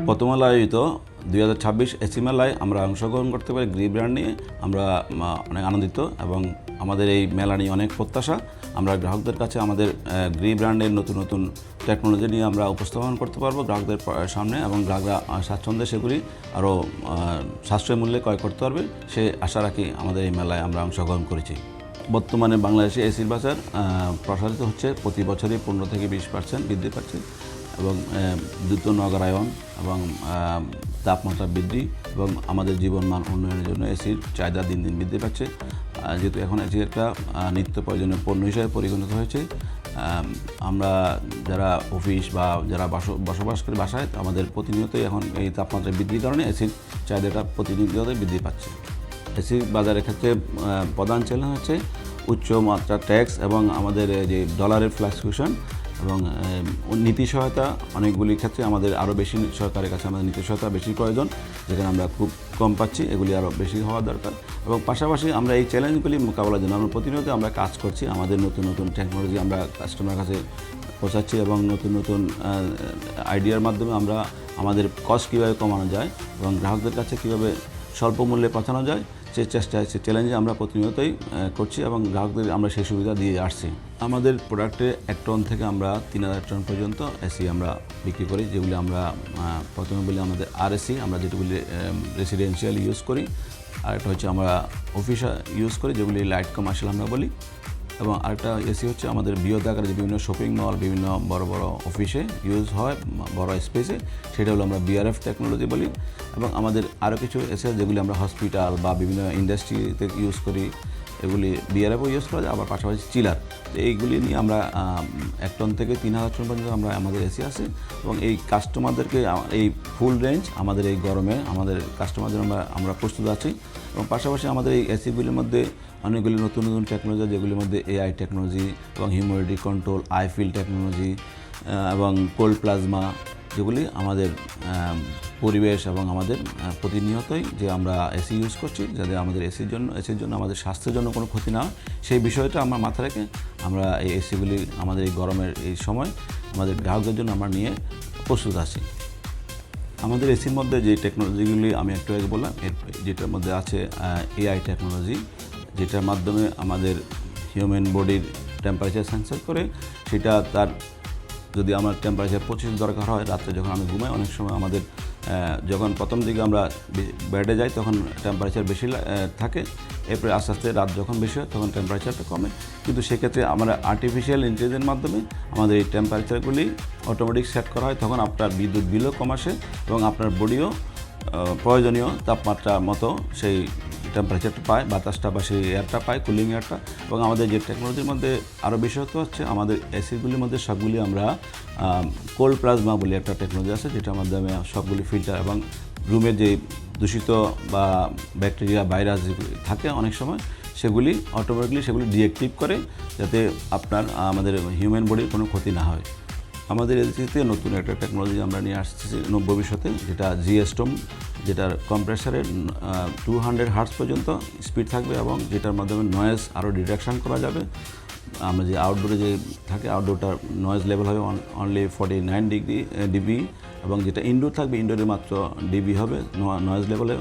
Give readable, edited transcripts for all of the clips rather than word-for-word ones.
প্রথম আয়োজিত 2026 এসি মেলায় আমরা অংশগ্রহণ করতে পারি গ্রি ব্র্যান্ড নিয়ে আমরা অনেক আনন্দিত এবং আমাদের এই মেলা নিয়ে অনেক প্রত্যাশা। আমরা গ্রাহকদের কাছে আমাদের গ্রি ব্র্যান্ডের নতুন নতুন টেকনোলজি নিয়ে আমরা উপস্থাপন করতে পারবো গ্রাহকদের সামনে এবং গ্রাহকরা স্বাচ্ছন্দ্যে সেগুলি আরও সাশ্রয় মূল্যে ক্রয় করতে পারবে সে আশা রাখি আমাদের এই মেলায় আমরা অংশগ্রহণ করেছি। বর্তমানে বাংলাদেশে এসির বাজার প্রসারিত হচ্ছে, প্রতি বছরই 15 থেকে 20% বৃদ্ধি পাচ্ছে এবং দ্রুত নগরায়ন এবং তাপমাত্রা বৃদ্ধি এবং আমাদের জীবনমান উন্নয়নের জন্য এসির চাহিদা দিন দিন বৃদ্ধি পাচ্ছে। যেহেতু এখন এসি একটা নিত্য প্রয়োজনীয় পণ্য হিসেবে পরিগণিত হয়েছে, আমরা যারা অফিস বা যারা বসবাস করে বাসায় আমাদের প্রতিনিয়তই এখন এই তাপমাত্রা বৃদ্ধির কারণে এসির চাহিদাটা প্রতিনিয়তই বৃদ্ধি পাচ্ছে। এসি বাজারের ক্ষেত্রে প্রধান চ্যালেঞ্জ হচ্ছে উচ্চ মাত্রা ট্যাক্স এবং আমাদের যে ডলারের ফ্লাকচুয়েশন এবং নীতি সহায়তা। অনেকগুলি ক্ষেত্রে আমাদের আরও বেশি সরকারের কাছে আমাদের নীতি সহায়তা বেশি প্রয়োজন, যেখানে আমরা খুব কম পাচ্ছি, এগুলি আরও বেশি হওয়া দরকার। এবং পাশাপাশি আমরা এই চ্যালেঞ্জগুলি মোকাবেলার জন্য আমরা প্রতিনিয়ত আমরা কাজ করছি, আমাদের নতুন নতুন টেকনোলজি আমরা কাস্টমারের কাছে পৌঁছাচ্ছি এবং নতুন নতুন আইডিয়ার মাধ্যমে আমরা আমাদের কস্ট কীভাবে কমানো যায় এবং গ্রাহকদের কাছে কীভাবে স্বল্প মূল্যে পৌঁছানো যায় সে চেষ্টায় সে চ্যালেঞ্জে আমরা প্রতিনিয়তই করছি এবং গ্রাহকদের আমরা সেই সুবিধা দিয়ে আসছি। আমাদের প্রোডাক্টে 1 টন থেকে আমরা 3000 টন পর্যন্ত এসি আমরা বিক্রি করি, যেগুলি আমরা প্রথমে বলি আমাদের আরএসি, আমরা যেগুলি রেসিডেন্সিয়াল ইউজ করি, আরেকটা হচ্ছে আমরা অফিস ইউজ করি যেগুলি লাইট কমার্শিয়াল আমরা বলি, এবং আরেকটা এসি হচ্ছে আমাদের বৃহৎ আকারে যে বিভিন্ন শপিং মল বিভিন্ন বড় বড় অফিসে ইউজ হয় বড় স্পেসে, সেটা হলো আমরা বিআরএফ টেকনোলজি বলি। এবং আমাদের আরও কিছু এসি যেগুলি আমরা হসপিটাল বা বিভিন্ন ইন্ডাস্ট্রিতে ইউজ করি, এগুলি বিআরএফও ইউজ করা যায়, আবার পাশাপাশি চিলার। তো এইগুলি নিয়ে আমরা 1 টন থেকে 3000 টন পর্যন্ত আমরা আমাদের এসি আছে এবং এই কাস্টমারদেরকে এই ফুল রেঞ্জ আমাদের এই গরমে আমাদের কাস্টমারদের আমরা প্রস্তুত আছি। এবং পাশাপাশি আমাদের এই এসিগুলির মধ্যে অনেকগুলি নতুন নতুন টেকনোলজি, যেগুলির মধ্যে এআই টেকনোলজি এবং হিউমিডিটি কন্ট্রোল, আইফিল টেকনোলজি এবং কোল্ড প্লাজমা, যেগুলি আমাদের পরিবেশ এবং আমাদের প্রতিনিয়তই যে আমরা এসি ইউজ করছি যাতে আমাদের এসির জন্য আমাদের স্বাস্থ্যের জন্য কোনো ক্ষতি না হয়, সেই বিষয়টা আমরা মাথায় রেখে আমরা এই এসিগুলি আমাদের এই গরমের এই সময় আমাদের গ্রাহকদের জন্য আমরা নিয়ে প্রস্তুত আছি। আমাদের এসির মধ্যে যে টেকনোলজিগুলি আমি একটু আগে বললাম, যেটার মধ্যে আছে এআই টেকনোলজি, যেটার মাধ্যমে আমাদের হিউম্যান বডির টেম্পারেচার সেন্সর করে, সেটা তার যদি আমার টেম্পারেচার 25 দরকার হয় রাত্রে যখন আমি ঘুমাই, অনেক সময় আমাদের যখন প্রথম দিকে আমরা বেডে যাই তখন টেম্পারেচার বেশি থাকে, এরপরে আস্তে আস্তে রাত যখন বেশি হয় তখন টেম্পারেচারটা কমে। কিন্তু সেক্ষেত্রে আমরা আর্টিফিশিয়াল ইন্টেলিজেন্সের মাধ্যমে আমাদের এই টেম্পারেচারগুলি অটোমেটিক সেট করা হয়, তখন আপনার বিদ্যুৎ বিলও কম আসে এবং আপনার বডিও প্রয়োজনীয় তাপমাত্রা মতো সেই টেম্পারেচারটা পায়, বাতাসটা বা সেই এয়ারটা পায়, কুলিং এয়ারটা। এবং আমাদের যে টেকনোলজির মধ্যে আরও বিশেষত হচ্ছে আমাদের এসিগুলির মধ্যে সবগুলি আমরা কোল্ড প্লাজমা বলে একটা টেকনোলজি আছে, যেটার মাধ্যমে সবগুলি ফিল্টার এবং রুমের যে দূষিত বা ব্যাকটেরিয়া ভাইরাস যেগুলি থাকে অনেক সময় সেগুলি অটোমেটিকলি সেগুলি ডিঅ্যাক্টিভ করে, যাতে আপনার আমাদের হিউম্যান বডির কোনো ক্ষতি না হয়। আমাদের এসিতে নতুন একটা টেকনোলজি আমরা নিয়ে আসছি ভবিষ্যতে, যেটা জিএসটম, যেটার কম্প্রেসারের 200 হার্টজ পর্যন্ত স্পিড থাকবে এবং যেটার মাধ্যমে নয়েজ আরও ডিটেকশান করা যাবে। আমরা যে আউটডোরে যে থাকে আউটডোরটার নয়েজ লেভেল হবে অনলি 49 ডিবি এবং যেটা ইনডোর থাকবে ইনডোরে মাত্র ডিবি হবে, নয়েজ লেভেলে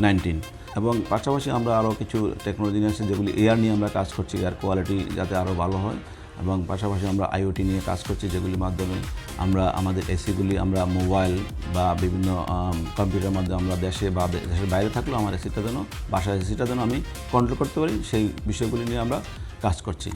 19। এবং পাশাপাশি আমরা আরও কিছু টেকনোলজি নিয়ে আসছি যেগুলি এয়ার নিয়ে আমরা কাজ করছি, এয়ার কোয়ালিটি যাতে আরও ভালো হয়। এবং পাশাপাশি আমরা আইওটি নিয়ে কাজ করছি, যেগুলির মাধ্যমে আমরা আমাদের এসিগুলি আমরা মোবাইল বা বিভিন্ন কম্পিউটারের মাধ্যমে আমরা দেশে বা দেশের বাইরে থাকলেও আমার এসিটা যেন বাসার এসিটা যেন আমি কন্ট্রোল করতে পারি, সেই বিষয়গুলি নিয়ে আমরা কাজ করছি।